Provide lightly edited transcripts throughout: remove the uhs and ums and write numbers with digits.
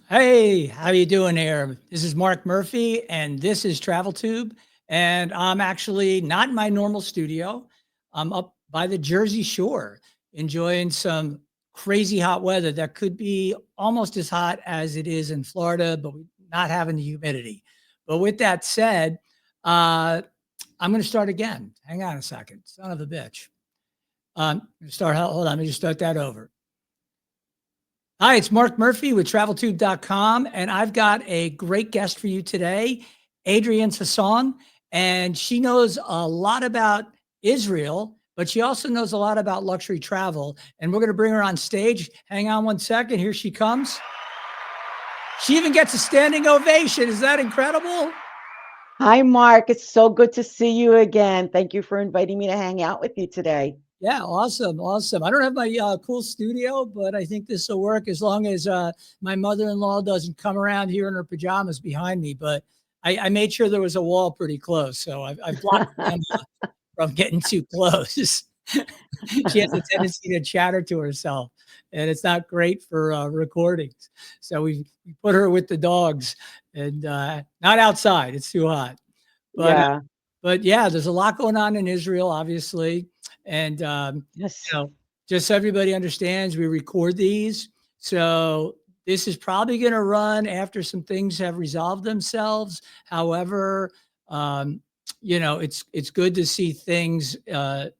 Hey, how you doing here? This is Mark Murphy, and this is Travel Tube. And I'm actually not in my normal studio. I'm up by the Jersey Shore, enjoying some crazy hot weather that could be almost as hot as it is in Florida, but we're not having the humidity. But with that said, uh, I'm going to start again. Hang on a second, son of a bitch. Start. Hold on. Let me just start that over. Hi, it's Mark Murphy with TravelTube.com, and I've got a great guest for you today, Adrienne Sasson, and she knows a lot about Israel, but she also knows a lot about luxury travel. And we're going to bring her on stage. Hang on one second. Here she comes. She even gets a standing ovation. Is that incredible? Hi, Mark. It's so good to see you again. Thank you for inviting me to hang out with you today. Yeah, awesome, awesome. I don't have my cool studio, but I think this will work as long as my mother-in-law doesn't come around here in her pajamas behind me. But I made sure there was a wall pretty close, so I've blocked them from getting too close. She has a tendency to chatter to herself, and it's not great for recordings. So we put her with the dogs, and not outside; it's too hot. But Yeah. but yeah, there's a lot going on in Israel, obviously. And, Yes. just so everybody understands, we record these. So this is probably going to run after some things have resolved themselves. However, um, it's good to see things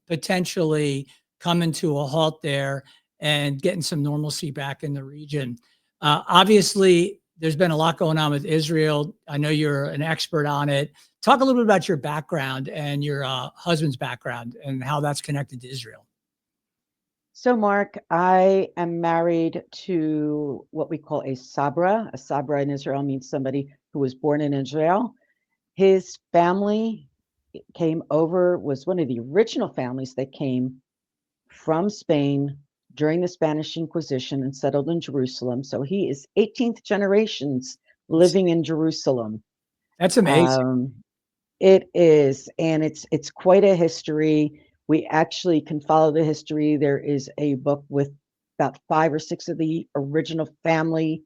potentially coming to a halt there and getting some normalcy back in the region. Obviously, there's been a lot going on with Israel. I know you're an expert on it. Talk a little bit about your background and your husband's background and how that's connected to Israel. So, Mark, I am married to what we call a Sabra. A Sabra in Israel means somebody who was born in Israel. His family came over, was one of the original families that came from Spain during the Spanish Inquisition and settled in Jerusalem. So he is 18th generations living in Jerusalem. That's amazing. Um, It is, and it's quite a history. We actually can follow the history. There is a book with about 5 or 6 of the original family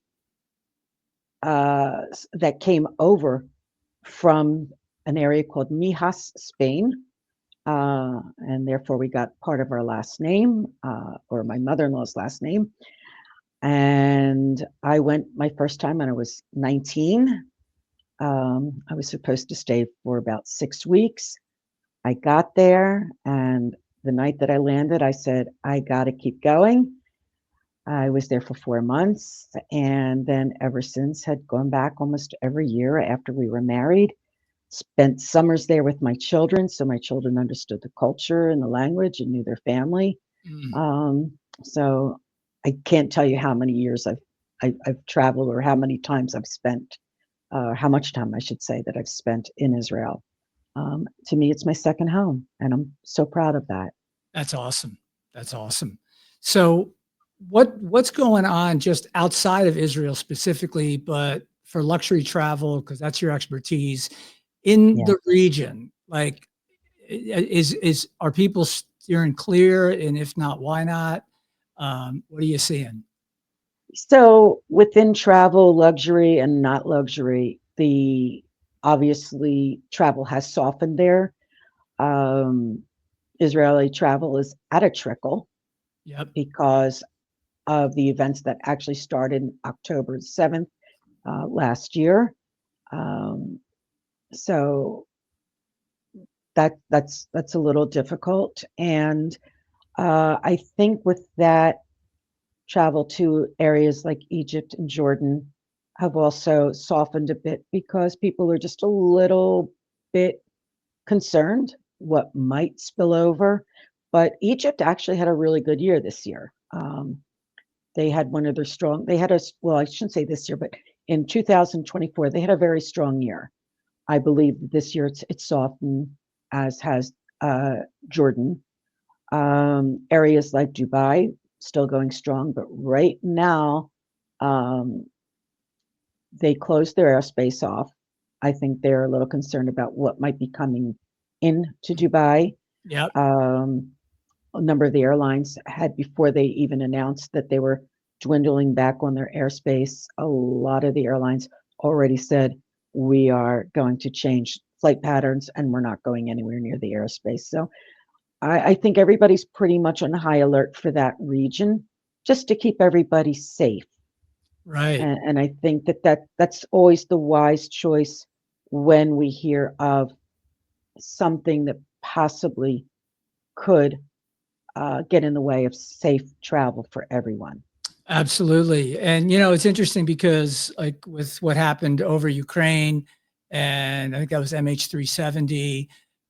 that came over from an area called Mijas, Spain, and therefore we got part of our last name, or my mother-in-law's last name. And I went my first time when I was 19. I was supposed to stay for about 6 weeks. I got there, and the night that I landed, I said, I got to keep going. I was there for 4 months, and then ever since had gone back almost every year after we were married. Spent summers there with my children, so my children understood the culture and the language and knew their family. Mm. So I can't tell you how many years I've traveled or how many times I've spent, how much time I should say that I've spent in Israel. To me, it's my second home, and I'm so proud of that. That's awesome. That's awesome. So what's going on just outside of Israel specifically, but for luxury travel, because that's your expertise in Yeah. the region? Like is are people steering clear? And if not, why not? What are you seeing? So within travel, luxury and not luxury, the obviously travel has softened there. Um, Israeli travel is at a trickle Yep. because of the events that actually started October 7th last year. Um, so that's a little difficult, and I think with that, travel to areas like Egypt and Jordan have also softened a bit because people are just a little bit concerned what might spill over. But Egypt actually had a really good year this year. They had one of their strong, they had a, well, I shouldn't say this year, but in 2024, they had a very strong year. I believe this year it's softened, as has Jordan. Areas like Dubai still going strong, but right now um, they closed their airspace off. I think they're a little concerned about what might be coming into Dubai. Yep. Um, a number of the airlines had, before they even announced that they were dwindling back on their airspace. A lot of the airlines already said, we are going to change flight patterns and we're not going anywhere near the airspace. So I think everybody's pretty much on high alert for that region just to keep everybody safe. Right. And I think that's always the wise choice when we hear of something that possibly could get in the way of safe travel for everyone. Absolutely. And, it's interesting because like with what happened over Ukraine, and I think that was MH370,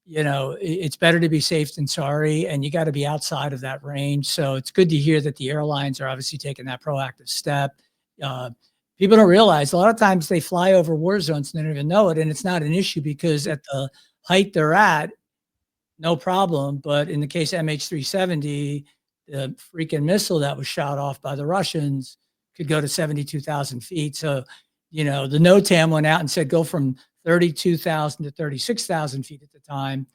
it's better to be safe than sorry. And you got to be outside of that range. So it's good to hear that the airlines are obviously taking that proactive step. Uh, People don't realize a lot of times they fly over war zones and they don't even know it. And it's not an issue because at the height they're at, no problem. But in the case of MH370, the freaking missile that was shot off by the Russians could go to 72,000 feet. So, the NOTAM went out and said go from 32,000 to 36,000 feet at the time.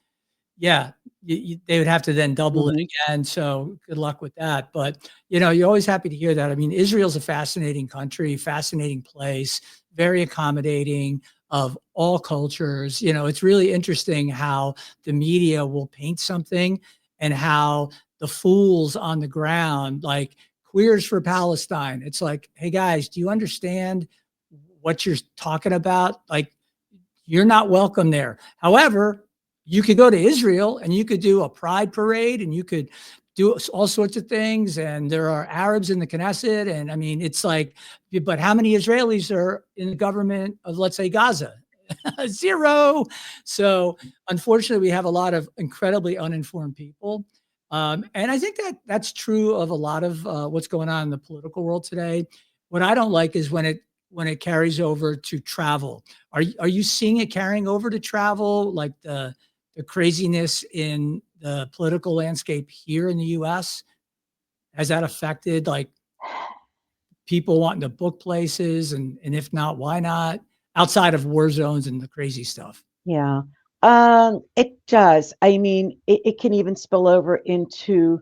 Yeah, they would have to then double it Mhm. again. So good luck with that. But, you're always happy to hear that. I mean, Israel's a fascinating country, fascinating place, very accommodating of all cultures. It's really interesting how the media will paint something and how the fools on the ground, like Queers for Palestine, it's like, hey guys, do you understand what you're talking about? Like, you're not welcome there. However, you could go to Israel and you could do a pride parade and you could do all sorts of things. And there are Arabs in the Knesset. And I mean, it's like, but how many Israelis are in the government of, let's say, Gaza? Zero. So unfortunately, we have a lot of incredibly uninformed people. And I think that that's true of a lot of what's going on in the political world today. What I don't like is when it carries over to travel. Are you seeing it carrying over to travel, like the craziness in the political landscape here in the US? Has that affected like people wanting to book places and if not, why not? Outside of war zones and the crazy stuff. Yeah. It does. I mean, it can even spill over into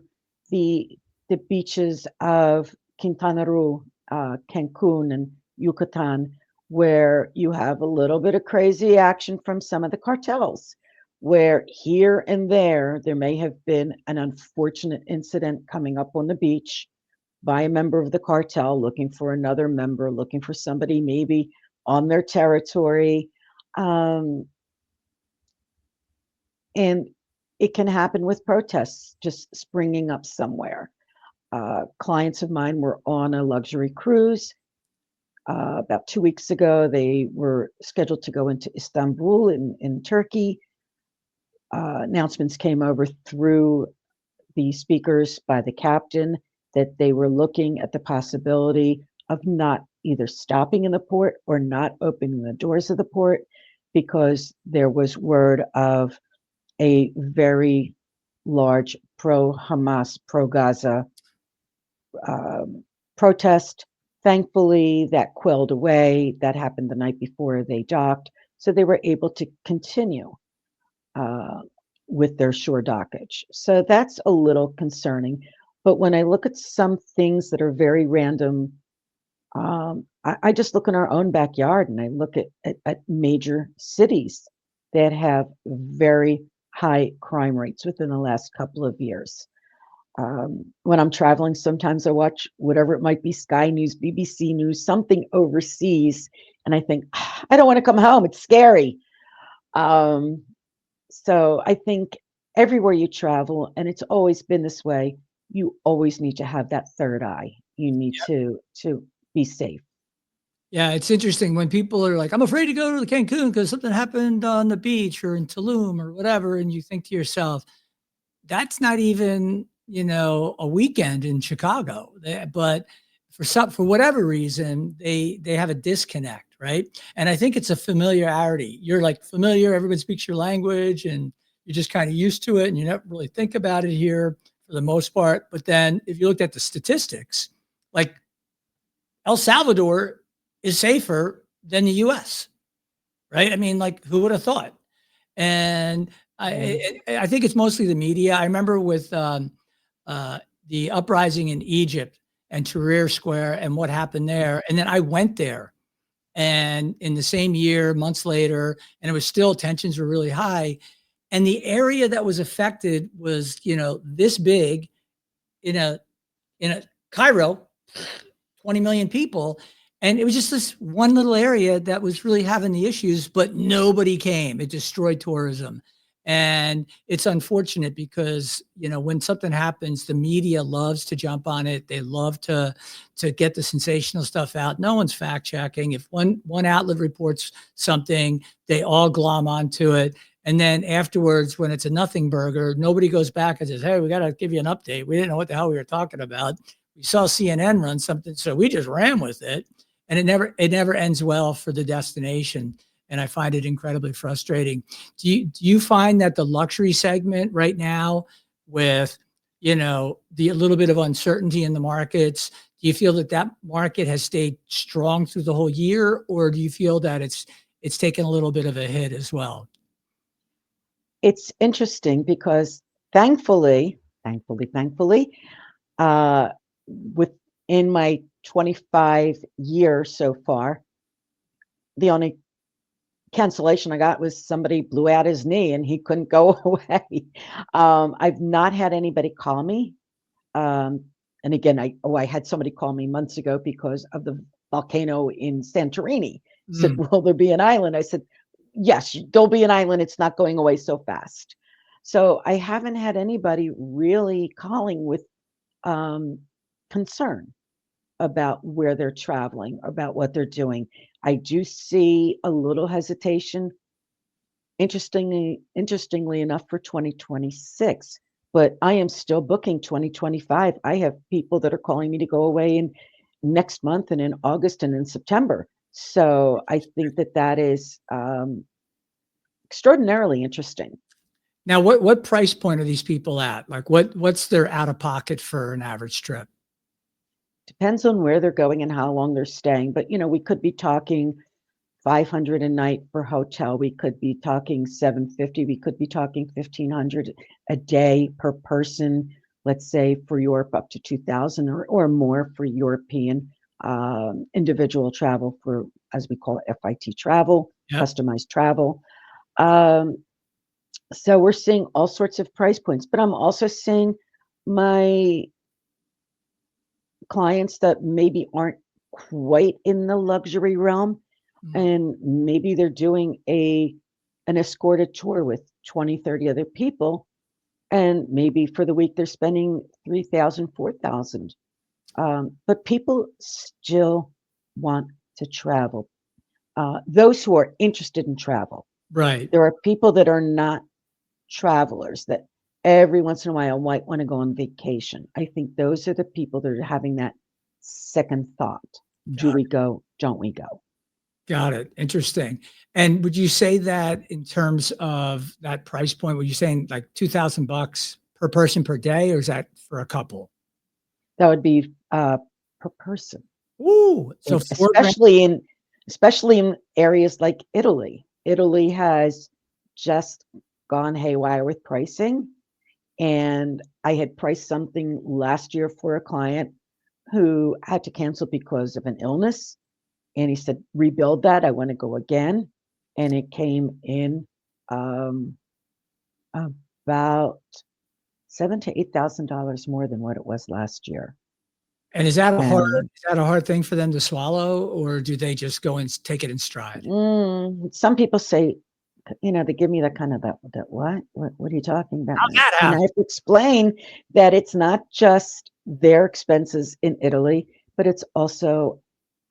the the beaches of Quintana Roo, Cancun, and Yucatan, where you have a little bit of crazy action from some of the cartels, where here and there may have been an unfortunate incident coming up on the beach by a member of the cartel looking for another member, looking for somebody maybe on their territory. Um, and it can happen with protests just springing up somewhere. Clients of mine were on a luxury cruise. About 2 weeks ago, they were scheduled to go into Istanbul in Turkey. Announcements came over through the speakers by the captain that they were looking at the possibility of not either stopping in the port or not opening the doors of the port because there was word of a very large pro-Hamas, pro-Gaza protest. Thankfully, that quelled away. That happened the night before they docked. So they were able to continue uh, with their shore dockage. So that's a little concerning. But when I look at some things that are very random, I just look in our own backyard and I look at major cities that have very high crime rates within the last couple of years. When I'm traveling, sometimes I watch whatever it might be, Sky News, BBC News, something overseas, and I think, I don't want to come home. It's scary. Um, so I think everywhere you travel, and it's always been this way, you always need to have that third eye. You need to be safe. Yeah, it's interesting when people are like, I'm afraid to go to the Cancun because something happened on the beach or in Tulum or whatever. And you think to yourself, that's not even, a weekend in Chicago. But for whatever reason, they have a disconnect, right? And I think it's a familiarity. You're like familiar, everyone speaks your language, and you're just kind of used to it, and you never really think about it here for the most part. But then if you looked at the statistics, like El Salvador is safer than the US, right? I mean, like, who would have thought? And Yeah. I think it's mostly the media. I remember with uh, the uprising in Egypt, and Tahrir Square and what happened there. And then I went there, and in the same year, months later, and it was still tensions were really high. And the area that was affected was, this big in a Cairo, 20 million people. And it was just this one little area that was really having the issues, but nobody came. It destroyed tourism. And it's unfortunate because, when something happens, the media loves to jump on it. They love to get the sensational stuff out. No one's fact checking. If one outlet reports something, they all glom onto it. And then afterwards, when it's a nothing burger, nobody goes back and says, hey, we got to give you an update. We didn't know what the hell we were talking about. We saw CNN run something, so we just ran with it. And it never ends well for the destination. And I find it incredibly frustrating. Do you find that the luxury segment right now, with the little bit of uncertainty in the markets, do you feel that market has stayed strong through the whole year, or do you feel that it's taken a little bit of a hit as well? It's interesting because thankfully, within my 25 years so far, the only cancellation I got was somebody blew out his knee and he couldn't go away. I've not had anybody call me. And again, I had somebody call me months ago because of the volcano in Santorini. Said, will there be an island? I said, yes, there'll be an island. It's not going away so fast. So I haven't had anybody really calling with concern about where they're traveling, about what they're doing. I do see a little hesitation, interestingly enough, for 2026, but I am still booking 2025. I have people that are calling me to go away in next month and in August and in September. So I think that is extraordinarily interesting. Now, what price point are these people at? Like what's their out of pocket for an average trip? Depends on where they're going and how long they're staying. But, we could be talking 500 a night for hotel. We could be talking 750. We could be talking 1,500 a day per person. Let's say for Europe, up to 2,000 or more for European individual travel, for, as we call it, FIT travel, Yep. customized travel. So we're seeing all sorts of price points, but I'm also seeing my clients that maybe aren't quite in the luxury realm, and maybe they're doing an escorted tour with 20, 30 other people, and maybe for the week they're spending 3,000, 4,000. But people still want to travel. Those who are interested in travel. Right. There are people that are not travelers that every once in a while might want to go on vacation. I think those are the people that are having that second thought. Do we go? Don't we go? Got it. Interesting. And would you say that in terms of that price point, were you saying like $2,000 per person per day, or is that for a couple? That would be per person. Ooh, so especially in areas like Italy. Italy has just gone haywire with pricing. And I had priced something last year for a client who had to cancel because of an illness. And he said, rebuild that. I want to go again. And it came in about $7,000 to $8,000 more than what it was last year. And is that a hard thing for them to swallow, or do they just go and take it in stride? Some people say, they give me that kind of that what are you talking about? And I have to explain that it's not just their expenses in Italy, but it's also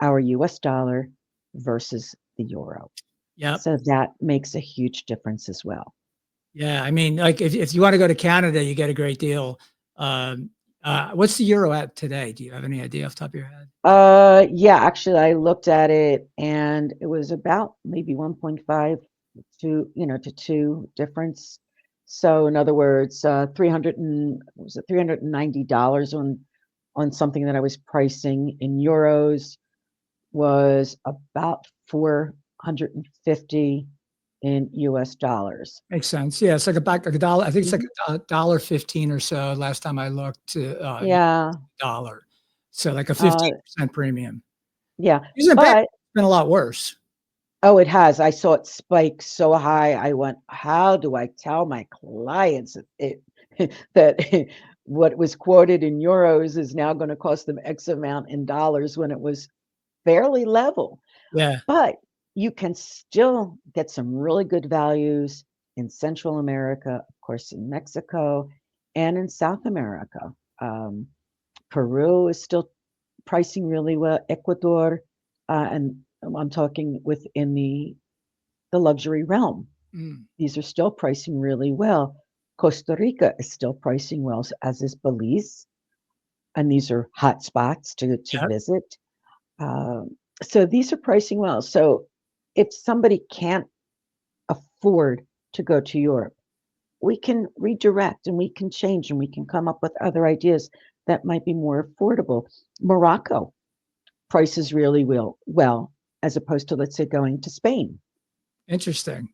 our US dollar versus the euro. Yeah. So that makes a huge difference as well. Yeah. I mean, like if you want to go to Canada, you get a great deal. What's the euro at today? Do you have any idea off the top of your head? Yeah, actually I looked at it and it was about maybe 1.5 to 2 difference. So in other words, $390 on something that I was pricing in euros was about 450 in US dollars. Makes sense. Yeah, it's like a dollar. I think it's like $1.15 or so last time I looked. Yeah. Dollar. So like a Uh, 15% premium. yeah, Isn't bad. but It's been a lot worse. oh, it has. I saw it spike so high. I went, how do I tell my clients that what was quoted in euros is now going to cost them X amount in dollars when it was fairly level? Yeah. But you can still get some really good values in Central America, of course, in Mexico, and in South America. Um, Peru is still pricing really well. Ecuador, and I'm talking within the luxury realm. Mm. These are still pricing really well. Costa Rica is still pricing well, as is Belize, and these are hot spots to Yep. visit. So these are pricing well. So if somebody can't afford to go to Europe, we can redirect and we can change and we can come up with other ideas that might be more affordable. Morocco prices really well as opposed to, let's say, going to Spain. Interesting.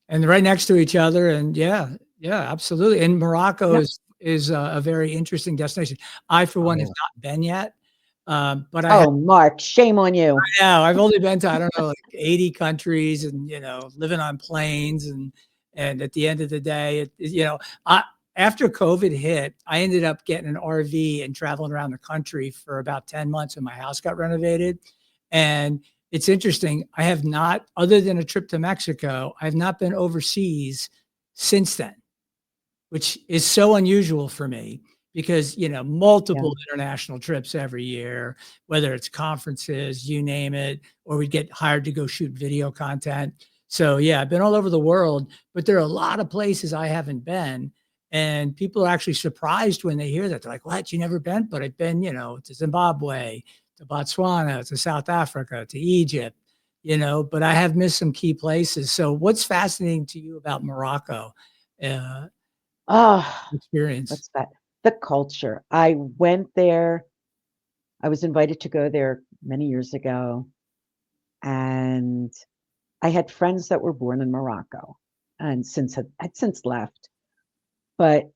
And they're right next to each other. And yeah, yeah, absolutely. And Morocco Yep. is a very interesting destination. I, for one, have Oh, not been yet, but I have. oh, Mark, shame on you. Yeah, I've only been to, I don't know, like 80 countries and, living on planes and at the end of the day, I after COVID hit, I ended up getting an RV and traveling around the country for about 10 months when my house got renovated. And it's interesting, I have not, other than a trip to Mexico, I have not been overseas since then, which is so unusual for me because, Yeah. multiple international trips every year, whether it's conferences, you name it, or we get hired to go shoot video content. So yeah, I've been all over the world, but there are a lot of places I haven't been. And people are actually surprised when they hear that. They're like, what, you never been? But I've been, to Zimbabwe, to Botswana, to South Africa, to Egypt, but I have missed some key places. So what's fascinating to you about Morocco? Uh, Oh, experience. what's that? The culture. I went there. I was invited to go there many years ago, and I had friends that were born in Morocco and had since left. But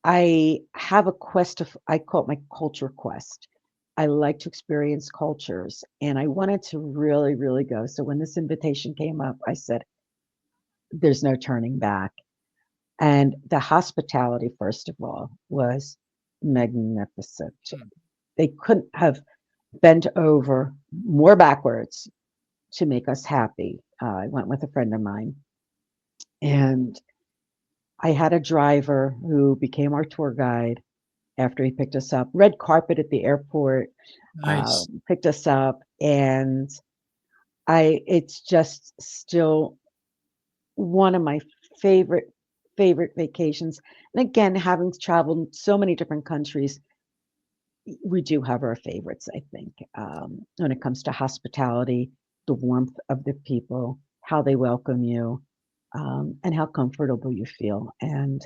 I have a quest of, I call it my culture quest. I like to experience cultures, and I wanted to really, really go. So when this invitation came up, I said, there's no turning back. And the hospitality, first of all, was magnificent. Mm. They couldn't have bent over more backwards to make us happy. I went with a friend of mine, and I had a driver who became our tour guide after he picked us up. Red carpet at the airport, Nice. picked us up, and it's just still one of my favorite vacations. And again, having traveled so many different countries, we do have our favorites, I think, when it comes to hospitality, the warmth of the people, how they welcome you, and how comfortable you feel. And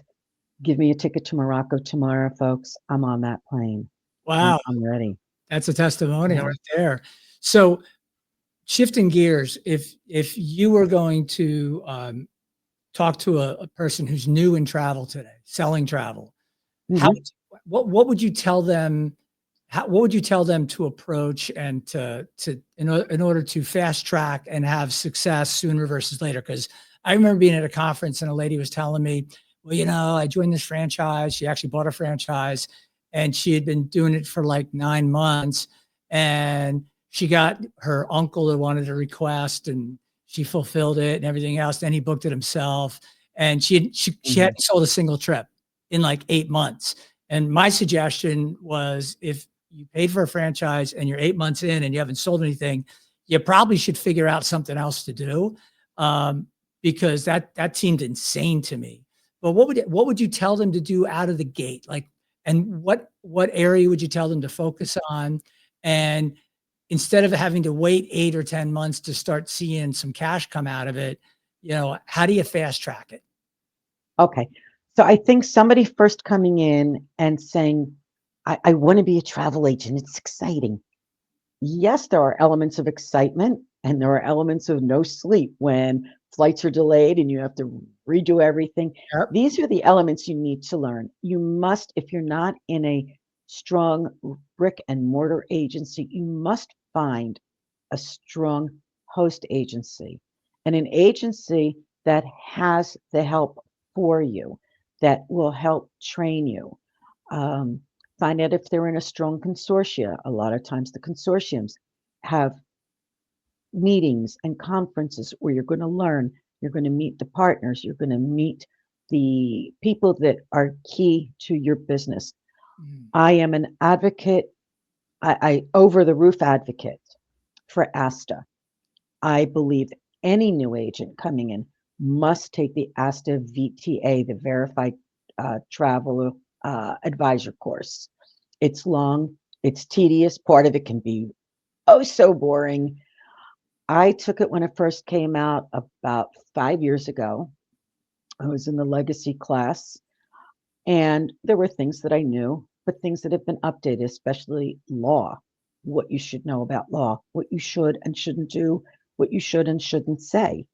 give me a ticket to Morocco tomorrow, folks. I'm on that plane. Wow. I'm ready. That's a testimonial Yeah. right there. So shifting gears, if you were going to talk to a person who's new in travel today, selling travel, how Mhm. what would you tell them? What would you tell them to approach and in order to fast track and have success sooner versus later? Because I remember being at a conference and a lady was telling me, well, I joined this franchise. She actually bought a franchise and she had been doing it for like 9 months. And she got her uncle that wanted a request and she fulfilled it and everything else. Then he booked it himself. And she Mhm. hadn't sold a single trip in like 8 months. And my suggestion was if you paid for a franchise and you're 8 months in and you haven't sold anything, you probably should figure out something else to do, because that seemed insane to me. But what would you tell them to do out of the gate? Like, and what area would you tell them to focus on? And instead of having to wait 8 or 10 months to start seeing some cash come out of it, how do you fast track it? Okay. So I think somebody first coming in and saying, I want to be a travel agent. It's exciting. Yes, there are elements of excitement and there are elements of no sleep when flights are delayed and you have to redo everything. Yep. These are the elements you need to learn. You must, if you're not in a strong brick and mortar agency, you must find a strong host agency and an agency that has the help for you, that will help train you. Um, Find out if they're in a strong consortia. A lot of times the consortiums have meetings and conferences where you're going to learn, you're going to meet the partners, you're going to meet the people that are key to your business. Mm. I am an advocate, I over the roof advocate for ASTA. I believe any new agent coming in must take the ASTA VTA, the Verified Travel Advisor course. It's long, it's tedious, part of it can be oh so boring. I took it when it first came out about 5 years ago. I was in the legacy class, and there were things that I knew, but things that have been updated, especially law, what you should know about law, what you should and shouldn't do, what you should and shouldn't say.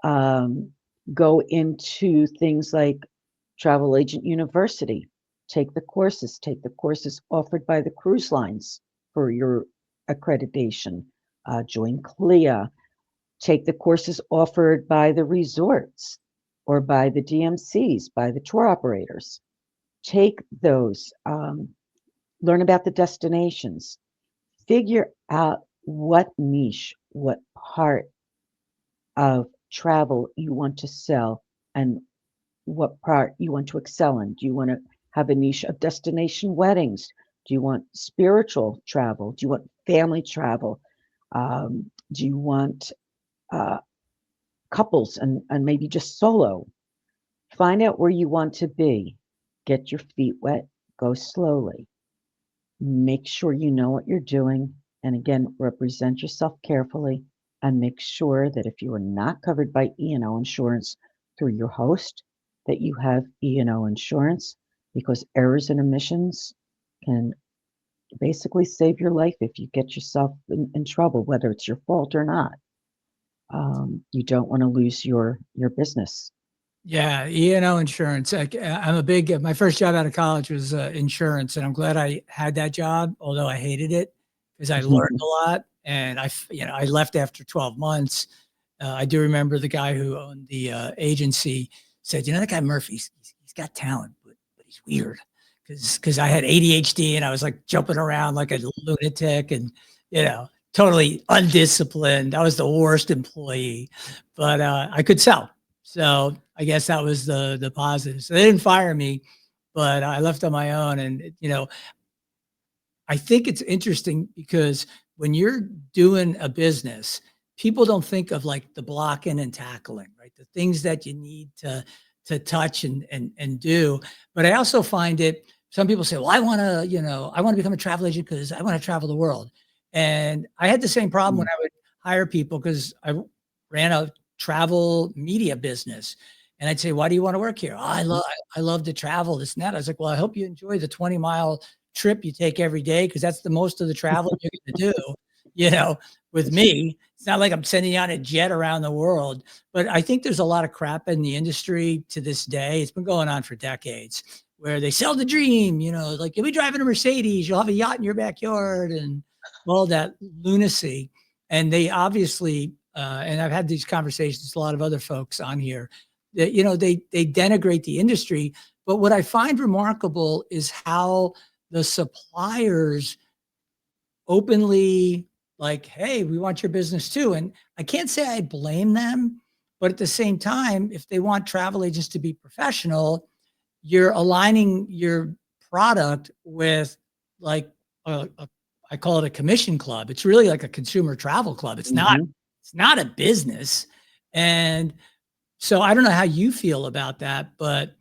Um, Go into things like Travel Agent University, take the courses offered by the cruise lines for your accreditation, join CLIA, take the courses offered by the resorts or by the DMCs, by the tour operators. Take those, learn about the destinations, figure out what niche, what part of travel you want to sell and what part you want to excel in. Do you want to have a niche of destination weddings? Do you want spiritual travel? Do you want family travel? Do you want uh, couples and maybe just solo? Find out where you want to be. Get your feet wet. Go slowly. Make sure you know what you're doing. And again, represent yourself carefully and make sure that if you are not covered by E&O insurance through your host, that you have E&O insurance, because errors and omissions can basically save your life if you get yourself in trouble, whether it's your fault or not. You don't want to lose your business. Yeah, E&O insurance. I'm a big, my first job out of college was insurance, and I'm glad I had that job, although I hated it because I learned a lot. And I left after 12 months. I do remember the guy who owned the agency said, that guy Murphy, he's got talent, but he's weird because I had ADHD and I was like jumping around like a lunatic and, totally undisciplined. I was the worst employee, but I could sell. So I guess that was the positive. So they didn't fire me, but I left on my own. And I think it's interesting because when you're doing a business, people don't think of like the blocking and tackling, right? The things that you need to touch and do. But I also find it. Some people say, "Well, I want to become a travel agent because I want to travel the world." And I had the same problem when I would hire people because I ran a travel media business. And I'd say, "Why do you want to work here?" "Oh, I love to travel, this and that." I was like, "Well, I hope you enjoy the 20-mile trip you take every day because that's the most of the traveling you're going to do." With me, it's not like I'm sending you on a jet around the world. But I think there's a lot of crap in the industry to this day. It's been going on for decades where they sell the dream, like you'll be driving a Mercedes, you'll have a yacht in your backyard and all that lunacy. And they obviously, and I've had these conversations with a lot of other folks on here that, they denigrate the industry. But what I find remarkable is how the suppliers openly like, "Hey, we want your business too." And I can't say I blame them, but at the same time, if they want travel agents to be professional, you're aligning your product with like I call it a commission club. It's really like a consumer travel club. It's not a business. And so I don't know how you feel about that, but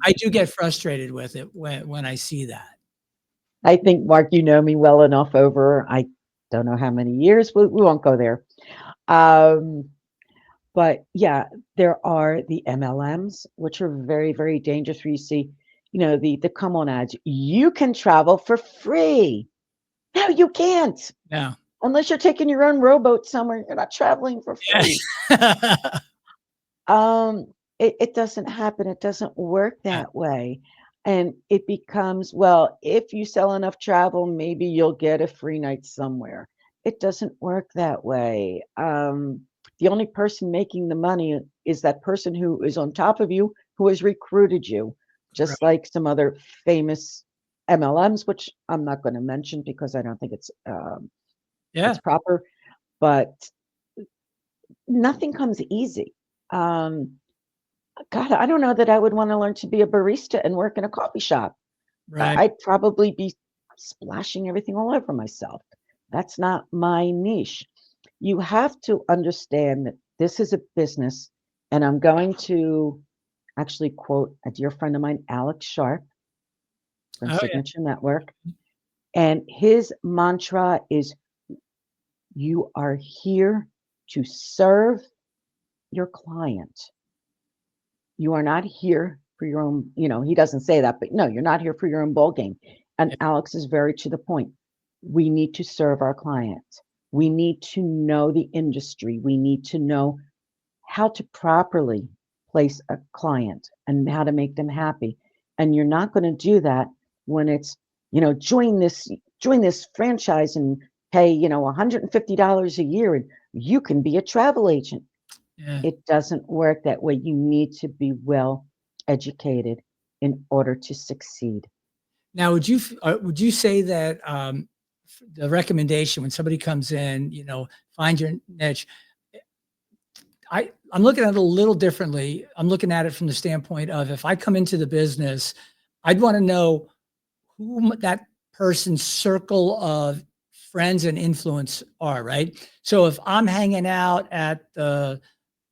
I do get frustrated with it when I see that. I think, Mark, you know me well enough over, I don't know how many years, we won't go there. Um, but yeah, there are the MLMs, which are very, very dangerous where you see, the come on ads. You can travel for free. No, you can't. Yeah. Unless you're taking your own rowboat somewhere, you're not traveling for free. Yeah. It doesn't happen. It doesn't work that way. And it becomes, well, if you sell enough travel, maybe you'll get a free night somewhere. It doesn't work that way. The only person making the money is that person who is on top of you, who has recruited you, just Right. like some other famous MLMs, which I'm not going to mention because I don't think it's Yeah. proper. But nothing comes easy. Um, God, I don't know that I would want to learn to be a barista and work in a coffee shop. Right. I'd probably be splashing everything all over myself. That's not my niche. You have to understand that this is a business, and I'm going to actually quote a dear friend of mine, Alex Sharp from Oh yeah. Signature Network, and his mantra is you are here to serve your client. You are not here for your own, he doesn't say that, but no, you're not here for your own ball game. And Yeah. Alex is very to the point. We need to serve our clients. We need to know the industry. We need to know how to properly place a client and how to make them happy. And you're not going to do that when it's, join this franchise and pay, $150 a year and you can be a travel agent. Yeah. It doesn't work that way. You need to be well educated in order to succeed. Now, would you say that the recommendation when somebody comes in, find your niche? I'm looking at it a little differently. I'm looking at it from the standpoint of if I come into the business, I'd want to know who that person's circle of friends and influence are, right? So if I'm hanging out at the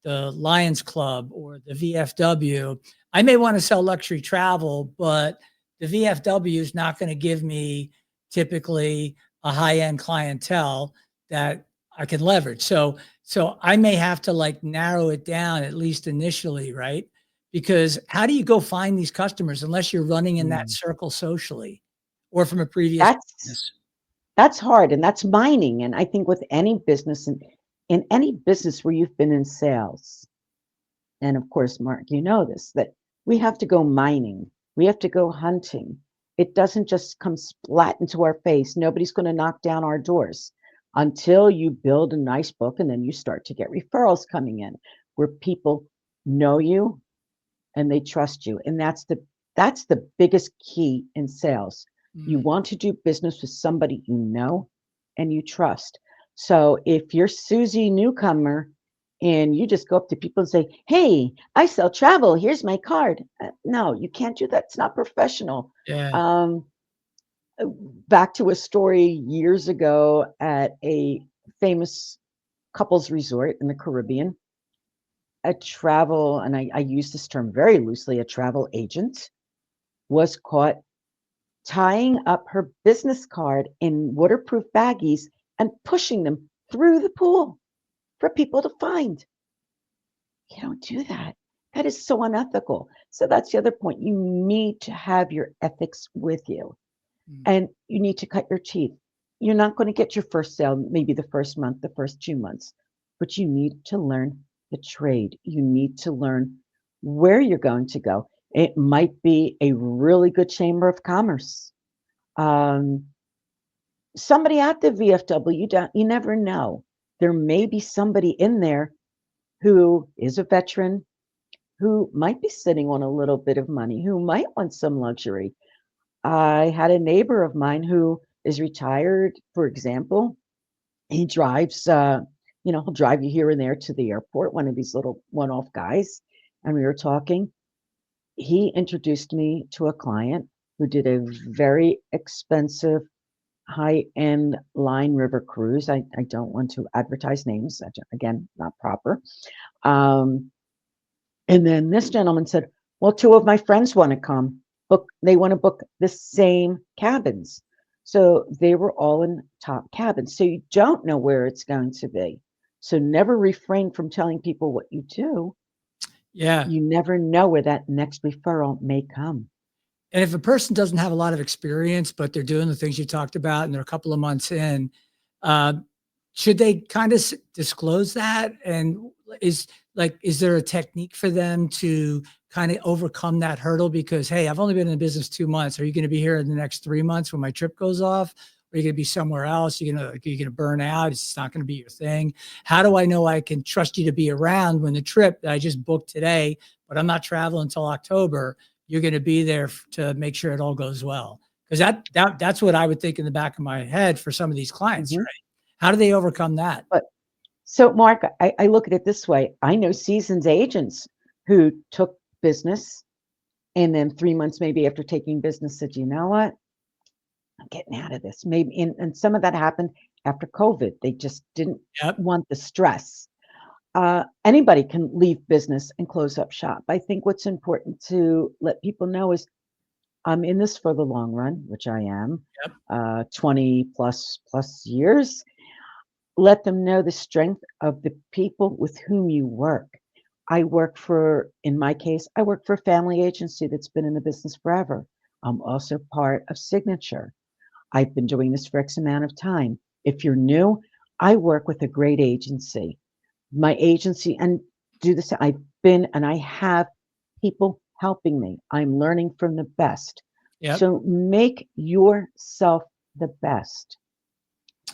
Lions Club or the VFW, I may want to sell luxury travel, but the VFW is not going to give me typically a high-end clientele that I can leverage. So I may have to like narrow it down at least initially, right? Because how do you go find these customers unless you're running in that Mm. circle socially or from a previous That's business? that's hard and that's mining. And I think with any business and in any business where you've been in sales, and of course, Mark, you know this, that we have to go mining. We have to go hunting. It doesn't just come splat into our face. Nobody's going to knock down our doors until you build a nice book and then you start to get referrals coming in where people know you and they trust you. And that's the biggest key in sales. You Mm, want to do business with somebody you know and you trust. So if you're Susie Newcomer and you just go up to people and say, "Hey, I sell travel. Here's my card." No, you can't do that. It's not professional. yeah. Um, Back to a story years ago at a famous couples resort in the Caribbean, a travel, and I use this term very loosely, a travel agent was caught tying up her business card in waterproof baggies and pushing them through the pool for people to find. You don't do that. That is so unethical. So that's the other point. You need to have your ethics with you Mm. and you need to cut your teeth. You're not going to get your first sale, maybe the first month, the first 2 months, but you need to learn the trade. You need to learn where you're going to go. It might be a really good chamber of commerce. Um, Somebody at the VFW, you never know. There may be somebody in there who is a veteran, who might be sitting on a little bit of money, who might want some luxury. I had a neighbor of mine who is retired, for example. He drives, he'll drive you here and there to the airport, one of these little one off guys. And we were talking. He introduced me to a client who did a very expensive high-end line river cruise. I don't want to advertise names. Again, not proper. Um, and then this gentleman said, "Well, two of my friends want to come. They want to book the same cabins." So they were all in top cabins. So you don't know where it's going to be. So never refrain from telling people what you do. Yeah. You never know where that next referral may come. And if a person doesn't have a lot of experience, but they're doing the things you talked about and they're a couple of months in, uh, should they kind of disclose that? And is is there a technique for them to kind of overcome that hurdle? Because, hey, I've only been in the business 2 months. Are you going to be here in the next 3 months when my trip goes off? Are you going to be somewhere else? You're going to burn out. It's not going to be your thing. How do I know I can trust you to be around when the trip that I just booked today, but I'm not traveling until October? You're going to be there to make sure it all goes well. Because that's what I would think in the back of my head for some of these clients, Mhm. right? How do they overcome that? But so, Mark, I look at it this way. I know seasoned agents who took business and then 3 months maybe after taking business said, you know what? I'm getting out of this. Maybe, and some of that happened after COVID. They just didn't Yep. want the stress. Anybody can leave business and close up shop. I think what's important to let people know is I'm in this for the long run, which I am, Yep. 20 plus years. Let them know the strength of the people with whom you work. In my case, I work for a family agency that's been in the business forever. I'm also part of Signature. I've been doing this for X amount of time. If you're new, I work with a great agency. My agency and do this. I've been and I have people helping me. I'm learning from the best. Yep. So make yourself the best.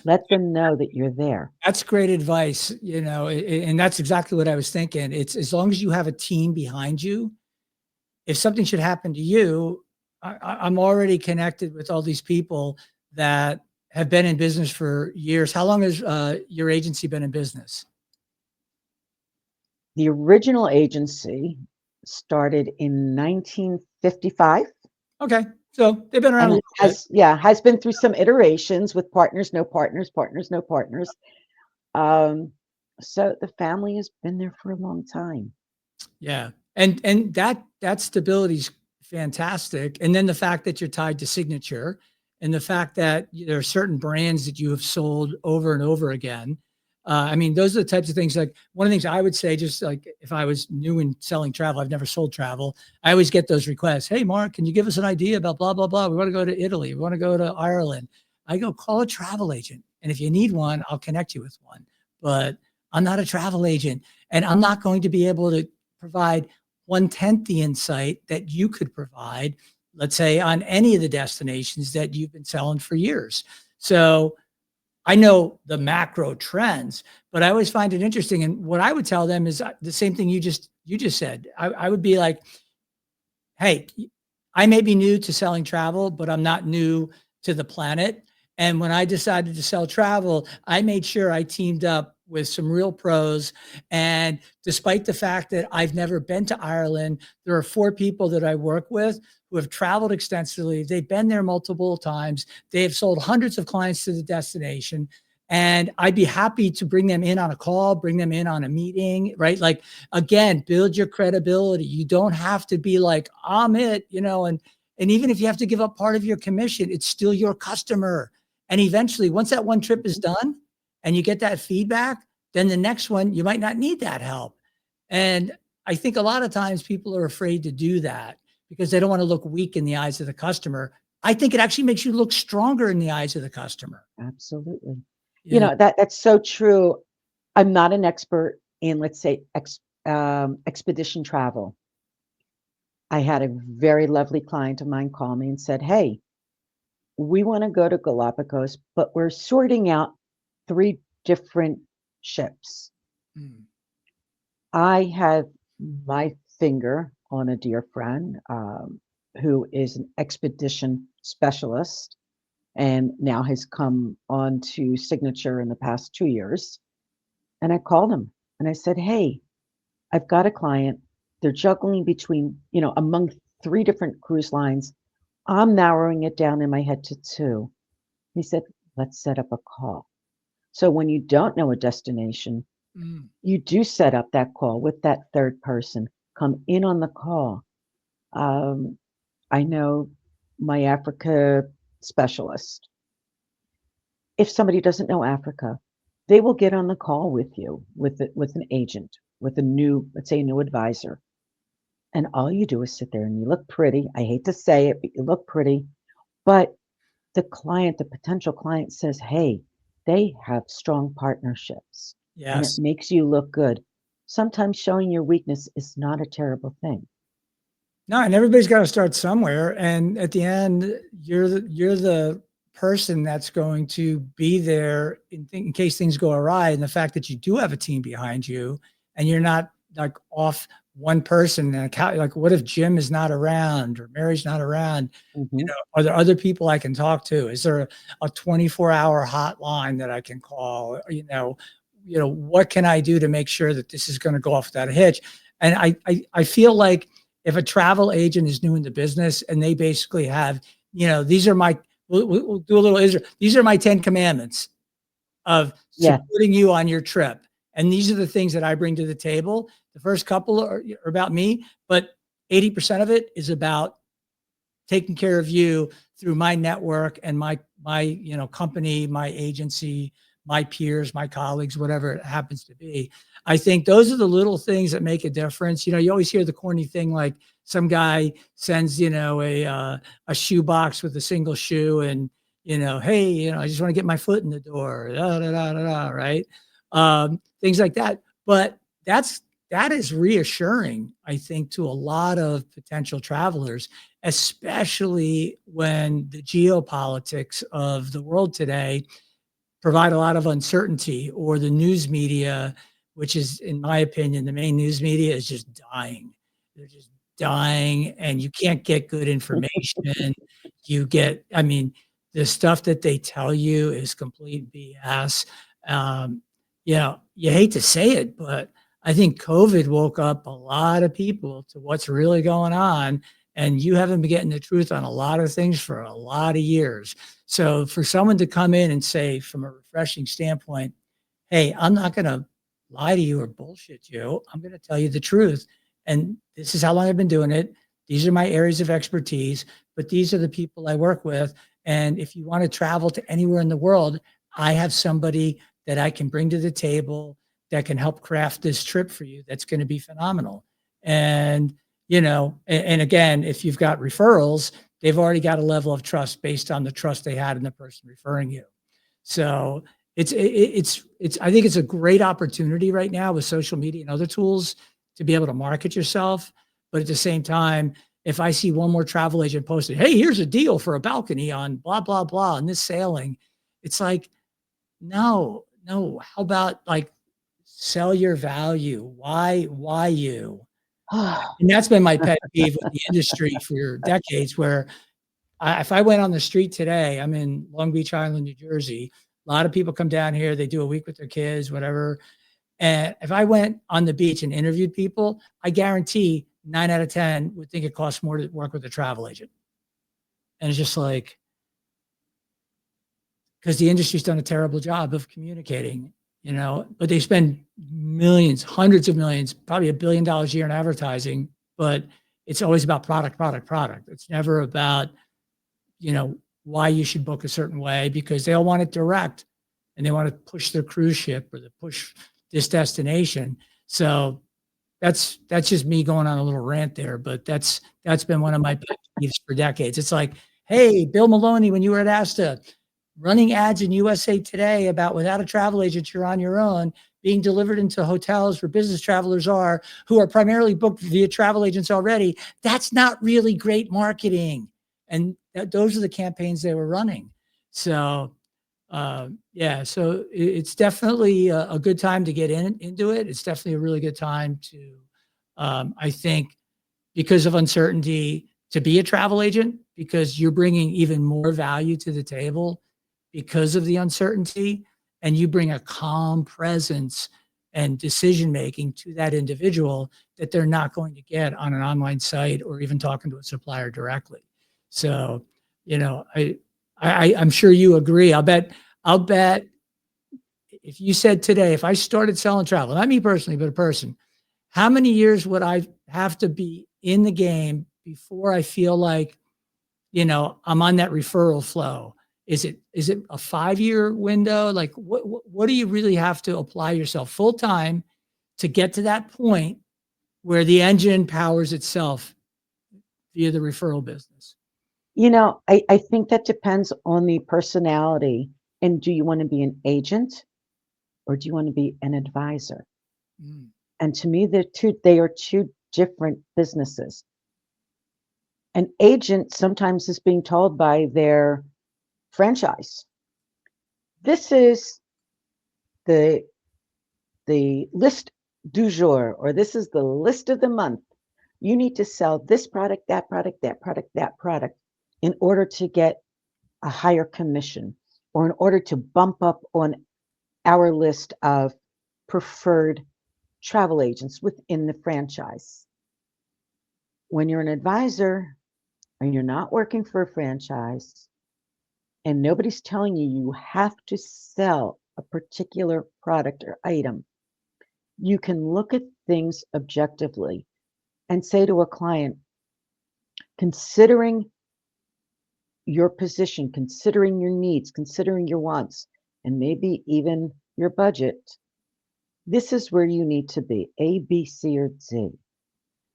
Let them know that you're there. That's great advice, and that's exactly what I was thinking. It's as long as you have a team behind you, if something should happen to you, I'm already connected with all these people that have been in business for years. How long has your agency been in business? The original agency started in 1955 Okay, so they've been around a and little it bit. has been through some iterations with partners, no partners, partners, no partners. Um, so the family has been there for a long time. Yeah. And that stability is fantastic. And then the fact that you're tied to Signature and the fact that there are certain brands that you have sold over and over again. I mean, those are the types of things like one of the things I would say, just like if I was new in selling travel, I've never sold travel. I always get those requests. Hey, Mark, can you give us an idea about blah, blah, blah? We want to go to Italy. We want to go to Ireland. I go call a travel agent. And if you need one, I'll connect you with one. But I'm not a travel agent and I'm not going to be able to provide 1/10 the insight that you could provide, let's say, on any of the destinations that you've been selling for years. So I know the macro trends, but I always find it interesting. And what I would tell them is the same thing you just said. I would be like, hey, I may be new to selling travel, but I'm not new to the planet. And when I decided to sell travel, I made sure I teamed up with some real pros. And despite the fact that I've never been to Ireland, there are 4 people that I work with who have traveled extensively. They've been there multiple times. They have sold hundreds of clients to the destination. And I'd be happy to bring them in on a call, bring them in on a meeting, right? Like, again, build your credibility. You don't have to be like, I'm it, and even if you have to give up part of your commission, it's still your customer. And eventually, once that one trip is done and you get that feedback, then the next one, you might not need that help. And I think a lot of times people are afraid to do that because they don't want to look weak in the eyes of the customer. I think it actually makes you look stronger in the eyes of the customer. Absolutely. You Yeah. know, that's so true. I'm not an expert in, let's say, expedition travel. I had a very lovely client of mine call me and said, hey, we want to go to Galapagos, but we're sorting out 3 different ships. Mm. I have my finger on a dear friend who is an expedition specialist and now has come on to Signature in the past 2 years. And I called him and I said, hey, I've got a client. They're juggling between, among 3 different cruise lines. I'm narrowing it down in my head to 2. He said, let's set up a call. So when you don't know a destination, Mm. you do set up that call with that third person. Come in on the call. Um, I know my Africa specialist. If somebody doesn't know Africa, they will get on the call with you, with an agent, with let's say, a new advisor. And all you do is sit there and you look pretty. I hate to say it, but you look pretty. But the potential client says, hey, they have strong partnerships and it Yes. makes you look good. Sometimes showing your weakness is not a terrible thing. No, and everybody's got to start somewhere. And at the end, you're the person that's going to be there in case things go awry. And the fact that you do have a team behind you, and you're not like off one person and account. Like, what if Jim is not around or Mary's not around? You Mhm. know, are there other people I can talk to? Is there a 24-hour hotline that I can call? What can I do to make sure that this is going to go off without a hitch? And I feel like if a travel agent is new in the business and they basically have, these are my, we'll do a little Israel. These are my 10 commandments of Yeah. supporting you on your trip. And these are the things that I bring to the table. The first couple are about me, but 80% of it is about taking care of you through my network and my company, my agency, my peers, my colleagues, whatever it happens to be. I think those are the little things that make a difference. You always hear the corny thing like some guy sends, a shoe box with a single shoe and, hey, I just want to get my foot in the door, da, da, da, da, da, right? Things like that. But that is reassuring, I think, to a lot of potential travelers, especially when the geopolitics of the world today provide a lot of uncertainty, or the news media, which is, in my opinion, the main news media is just dying. They're just dying, and you can't get good information. I mean, the stuff that they tell you is complete BS. Um, you hate to say it, but I think COVID woke up a lot of people to what's really going on. And you haven't been getting the truth on a lot of things for a lot of years. So for someone to come in and say, from a refreshing standpoint, hey, I'm not going to lie to you or bullshit you. I'm going to tell you the truth. And this is how long I've been doing it. These are my areas of expertise, but these are the people I work with. And if you want to travel to anywhere in the world, I have somebody that I can bring to the table that can help craft this trip for you. That's going to be phenomenal. And, and again, if you've got referrals, they've already got a level of trust based on the trust they had in the person referring you. So it's I think it's a great opportunity right now with social media and other tools to be able to market yourself. But at the same time, if I see one more travel agent posted, hey, here's a deal for a balcony on blah, blah, blah, and this sailing, it's like, no, no. How about like sell your value? Why you? And that's been my pet peeve with the industry for decades, where if I went on the street today, I'm in Long Beach Island, New Jersey. A lot of people come down here. They do a week with their kids, whatever. And if I went on the beach and interviewed people, I guarantee 9 out of 10 would think it costs more to work with a travel agent. And it's just like, because the industry's done a terrible job of communicating, but they spend millions, hundreds of millions, probably $1 billion a year in advertising, but it's always about product, product, product. It's never about, why you should book a certain way, because they all want it direct and they want to push their cruise ship or to push this destination. So that's just me going on a little rant there, but that's been one of my pet peeves for decades. It's like, hey, Bill Maloney, when you were at ASTA, running ads in USA Today about without a travel agent, you're on your own, being delivered into hotels where business travelers are, who are primarily booked via travel agents already. That's not really great marketing. And those are the campaigns they were running. So, yeah, so it's definitely a good time to get into it. It's definitely a really good time to, I think, because of uncertainty, to be a travel agent, because you're bringing even more value to the table because of the uncertainty, and you bring a calm presence and decision making to that individual that they're not going to get on an online site or even talking to a supplier directly. So, I'm sure you agree. I'll bet if you said today, if I started selling travel, not me personally, but a person, how many years would I have to be in the game before I feel like, I'm on that referral flow? Is it a 5-year window? Like what do you really have to apply yourself full time to get to that point where the engine powers itself via the referral business? I think that depends on the personality And do you want to be an agent or do you want to be an advisor? Mm. And to me, they are two different businesses. An agent sometimes is being told by their franchise, this is the list du jour, or this is the list of the month. You need to sell this product, that product, that product, that product in order to get a higher commission or in order to bump up on our list of preferred travel agents within the franchise. When you're an advisor and you're not working for a franchise and nobody's telling you you have to sell a particular product or item, you can look at things objectively and say to a client, considering your position, considering your needs, considering your wants, and maybe even your budget, this is where you need to be, A, B, C, or Z.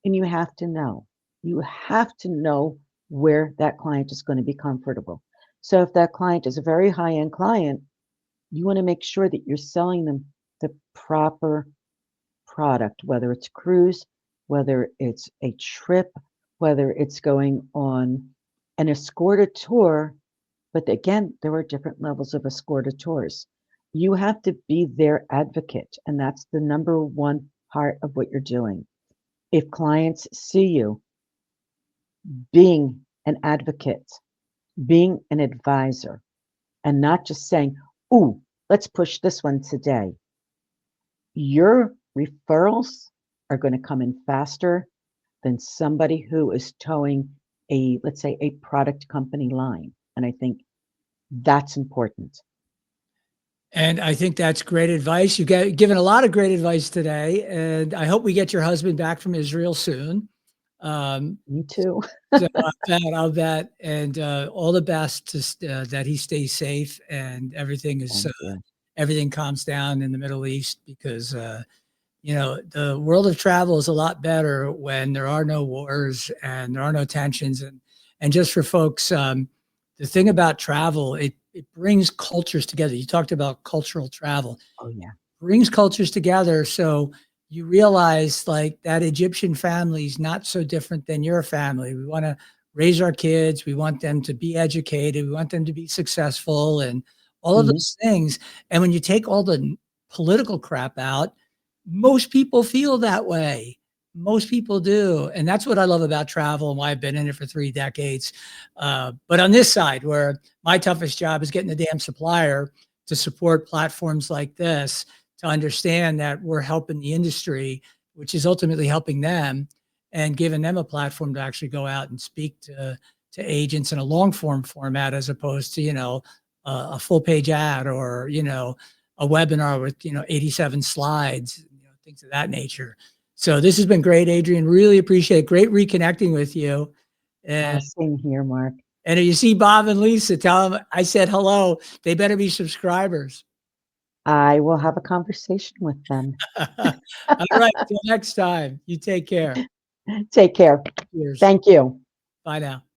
And you have to know. You have to know where that client is going to be comfortable. So if that client is a very high-end client, you want to make sure that you're selling them the proper product, whether it's cruise, whether it's a trip, whether it's going on an escorted tour. But again, there are different levels of escorted tours. You have to be their advocate, and that's the number one part of what you're doing. If clients see you being an advocate, being an advisor, and not just saying, ooh, let's push this one today, your referrals are going to come in faster than somebody who is towing a, let's say, a product company line. And I think that's important. And I think that's great advice. You've given a lot of great advice today, and I hope we get your husband back from Israel soon. Um, Me too. so I'll bet, and all the best that he stays safe and Thank you. everything calms down in the Middle East because the world of travel is a lot better when there are no wars and there are no tensions. And just for folks, the thing about travel, it brings cultures together. You talked about cultural travel, Oh, yeah. brings cultures together. So you realize like that Egyptian family is not so different than your family. We want to raise our kids. We want them to be educated. We want them to be successful and all of Mhm. those things. And when you take all the political crap out, most people feel that way. Most people do. And that's what I love about travel and why I've been in it for 3 decades. But on this side, where my toughest job is getting the damn supplier to support platforms like this, to understand that we're helping the industry, which is ultimately helping them and giving them a platform to actually go out and speak to agents in a long form format, as opposed to, a full page ad or, a webinar with, 87 slides, things of that nature. So this has been great, Adrian. Really appreciate it. Great reconnecting with you. And Same here, Mark. and if you see Bob and Lisa, tell them I said hello. They better be subscribers. I will have a conversation with them. All right. Till next time. You take care. Take care. Cheers. Thank you. Bye now.